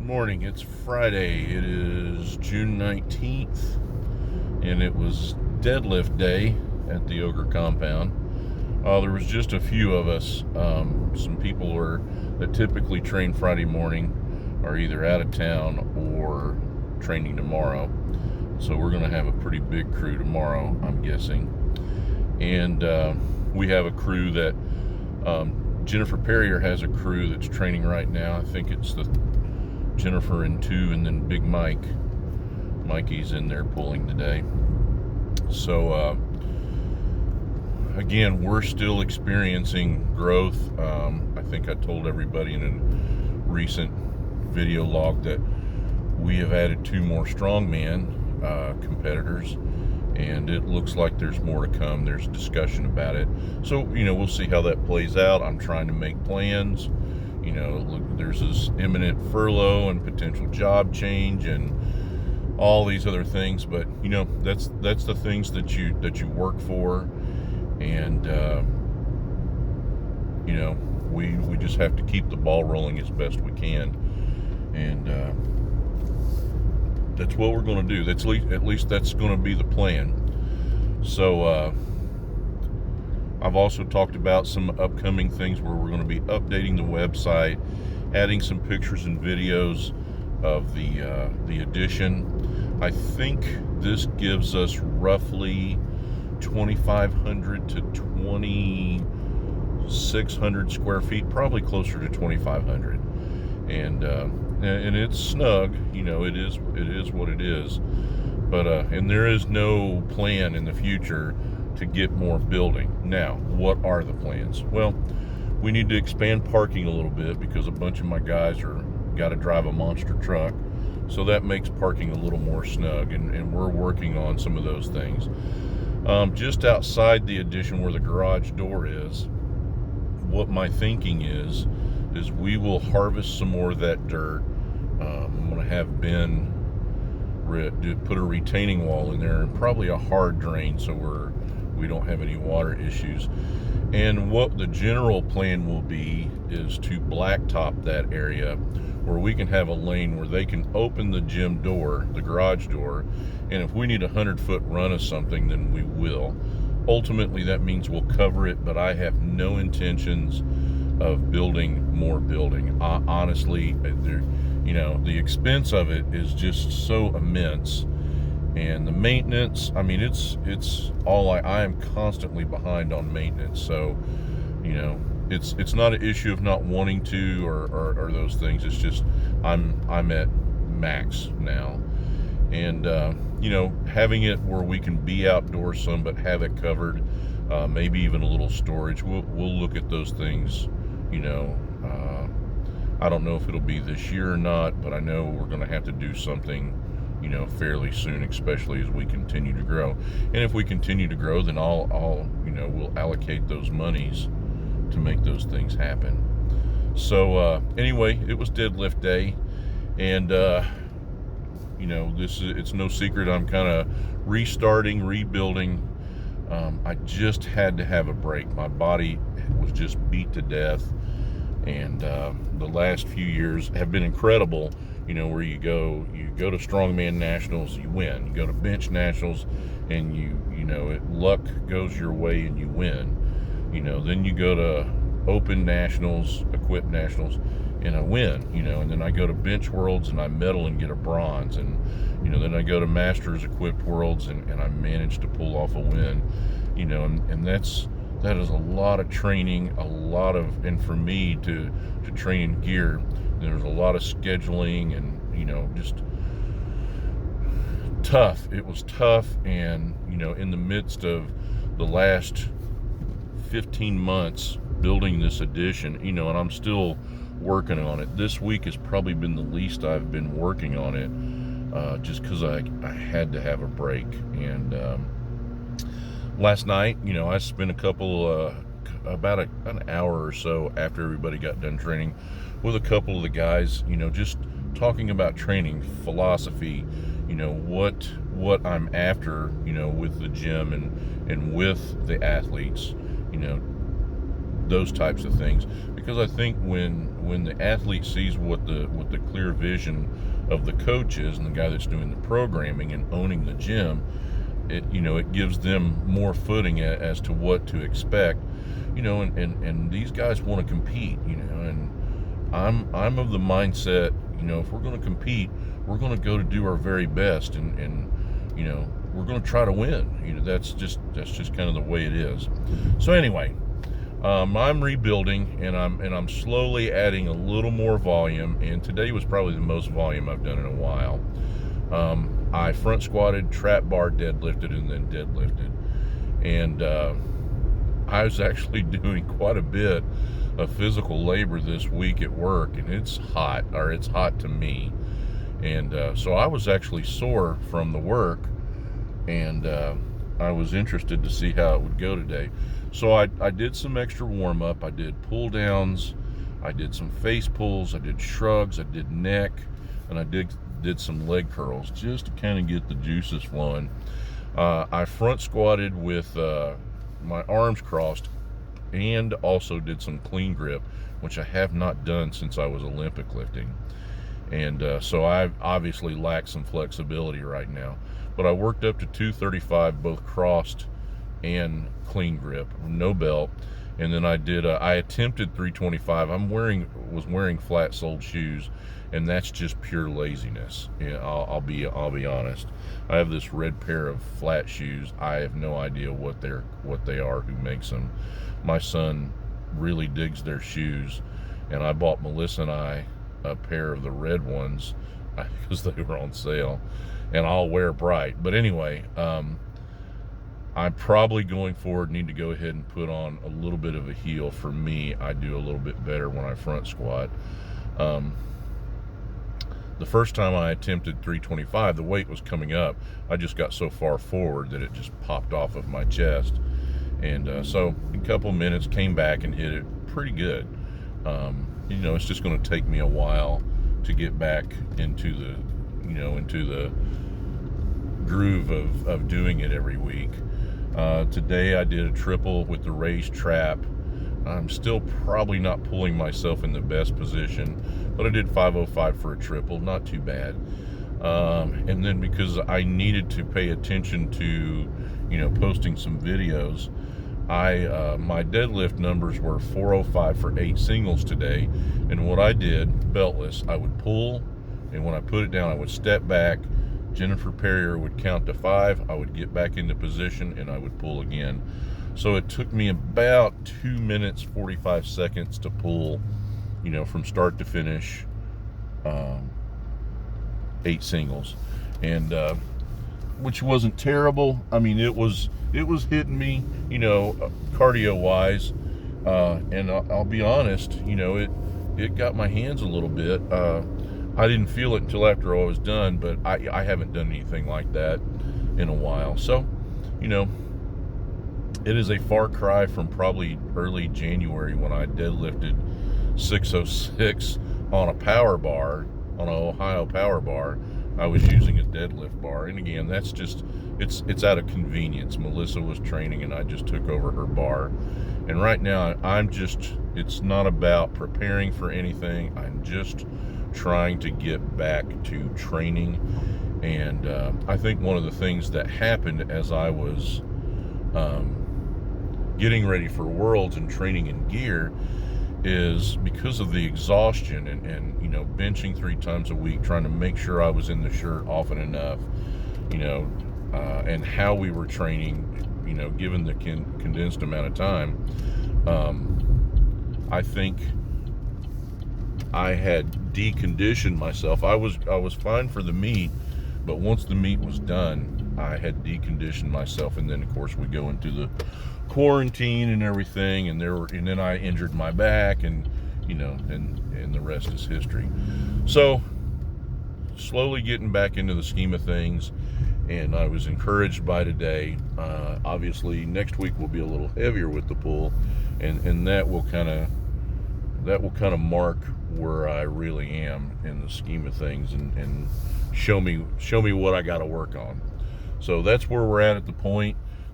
Morning. It's Friday. It is June 19th, and it was deadlift day at the Ogre compound. There was just a few of us. Some people that typically train Friday morning are either out of town or training tomorrow. So we're going to have a pretty big crew tomorrow, I'm guessing. And we have a crew that Jennifer Perrier has a crew that's training right now. I think it's the Jennifer and two, and then Big Mike. Mikey's in there pulling today. So again, we're still experiencing growth. I think I told everybody in a recent video log that we have added 2 more strongman competitors, and it looks like there's more to come. There's discussion about it. So, we'll see how that plays out. I'm trying to make plans. Look, there's this imminent furlough and potential job change and all these other things, but that's the things that you work for, and we just have to keep the ball rolling as best we can, and that's what we're going to do. At least that's going to be the plan. So I've also talked about some upcoming things where we're going to be updating the website, adding some pictures and videos of the addition. I think this gives us roughly 2,500 to 2,600 square feet, probably closer to 2,500, and it's snug. It is what it is, but and there is no plan in the future to get more building. Now, what are the plans? Well, we need to expand parking a little bit because a bunch of my guys got to drive a monster truck, so that makes parking a little more snug, and we're working on some of those things. Just outside the addition where the garage door is, what my thinking is we will harvest some more of that dirt. I'm going to have Ben put a retaining wall in there and probably a hard drain, so we don't have any water issues. And what the general plan will be is to blacktop that area where we can have a lane where they can open the gym door, the garage door, and if we need a 100-foot run of something, then we will. Ultimately, that means we'll cover it, but I have no intentions of building more building. Honestly, the expense of it is just so immense. And the maintenance, it's all I am constantly behind on maintenance. So, it's not an issue of not wanting to or those things. It's just I'm at max now. And having it where we can be outdoors some but have it covered, maybe even a little storage. We'll look at those things. I don't know if it'll be this year or not, but I know we're going to have to do something fairly soon, especially as we continue to grow. And if we continue to grow, then we'll allocate those monies to make those things happen. So anyway, it was deadlift day, and it's no secret I'm kind of restarting, rebuilding. I just had to have a break. My body was just beat to death, and the last few years have been incredible. Where you go to strongman nationals, you win. You go to bench nationals, and luck goes your way and you win. Then you go to open nationals, equip nationals, and I win. And then I go to bench worlds and I medal and get a bronze, and then I go to masters equipped worlds and I manage to pull off a win. And that is a lot of training, and for me to train in gear, there's a lot of scheduling and just tough. It was tough, and in the midst of the last 15 months building this addition, and I'm still working on it. This week has probably been the least I've been working on it, just because I had to have a break. And last night, I spent about an hour or so after everybody got done training with a couple of the guys, just talking about training philosophy, what I'm after, with the gym and with the athletes. those types of things, because I think when the athlete sees what the clear vision of the coach is, and the guy that's doing the programming and owning the gym, it gives them more footing as to what to expect, and these guys want to compete, and I'm of the mindset, if we're going to compete, we're going to go to do our very best, and we're going to try to win. That's just kind of the way it is. So anyway, I'm rebuilding, and I'm slowly adding a little more volume, and today was probably the most volume I've done in a while. I front squatted, trap bar deadlifted, and then deadlifted, and I was actually doing quite a bit of physical labor this week at work, and it's hot to me, and so I was actually sore from the work, and I was interested to see how it would go today. So I did some extra warm-up. I did pull downs, I did some face pulls, I did shrugs, I did neck, and I did some leg curls just to kind of get the juices flowing. I front squatted with my arms crossed, and also did some clean grip, which I have not done since I was Olympic lifting. And so I obviously lack some flexibility right now. But I worked up to 235, both crossed and clean grip, no belt. And then I attempted 325. Was wearing flat-soled shoes, and that's just pure laziness. I'll be honest. I have this red pair of flat shoes. I have no idea what they are, who makes them. My son really digs their shoes, and I bought Melissa and I a pair of the red ones because they were on sale, and I'll wear bright. But anyway, I'm probably going forward need to go ahead and put on a little bit of a heel. For me, I do a little bit better when I front squat. The first time I attempted 325, the weight was coming up. I just got so far forward that it just popped off of my chest. And so in a couple minutes, came back and hit it pretty good. It's just going to take me a while to get back into the groove of doing it every week. Today I did a triple with the raised trap. I'm still probably not pulling myself in the best position, but I did 505 for a triple, not too bad. And then because I needed to pay attention to, posting some videos, my deadlift numbers were 405 for 8 singles today. And what I did, beltless, I would pull, and when I put it down, I would step back. Jennifer Perrier would count to 5. I would get back into position, and I would pull again. So it took me about 2 minutes, 45 seconds to pull, from start to finish, 8 singles. And, which wasn't terrible. I mean, it was hitting me, cardio wise. And I'll be honest, it got my hands a little bit. I didn't feel it until after I was done, but I haven't done anything like that in a while. So, it is a far cry from probably early January when I deadlifted 606 on a power bar, on an Ohio power bar. I was using a deadlift bar. And again, that's just, it's out of convenience. Melissa was training, and I just took over her bar. And right now, it's not about preparing for anything. I'm just trying to get back to training. And I think one of the things that happened as I was getting ready for Worlds and training in gear is because of the exhaustion and benching 3 times a week, trying to make sure I was in the shirt often enough, and how we were training, given the condensed amount of time. I think I had deconditioned myself. I was fine for the meet, but once the meet was done, I had deconditioned myself, and then of course we go into the quarantine and everything, and then I injured my back, and and the rest is history. So slowly getting back into the scheme of things, and I was encouraged by today. Obviously next week will be a little heavier with the pull, and that will kind of mark where I really am in the scheme of things, and show me what I got to work on. So that's where we're at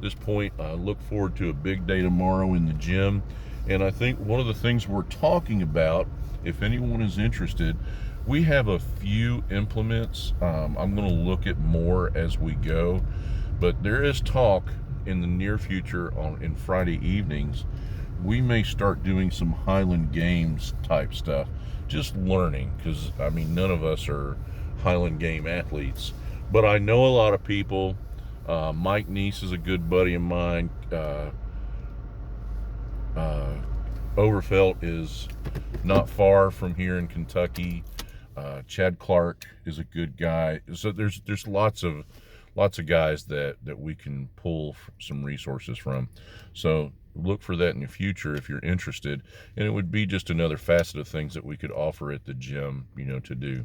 this point. Look forward to a big day tomorrow in the gym, And I think one of the things we're talking about, if anyone is interested, we have a few implements. I'm going to look at more as we go, but there is talk in the near future in Friday evenings. We may start doing some Highland Games type stuff, just learning, because I mean, none of us are Highland Game athletes, but I know a lot of people. Mike Neese is a good buddy of mine. Overfelt is not far from here in Kentucky. Chad Clark is a good guy. So there's lots of guys that we can pull some resources from. So look for that in the future if you're interested. And it would be just another facet of things that we could offer at the gym, to do.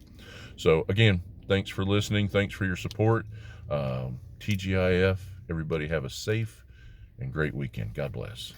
So again, thanks for listening. Thanks for your support. TGIF. Everybody have a safe and great weekend. God bless.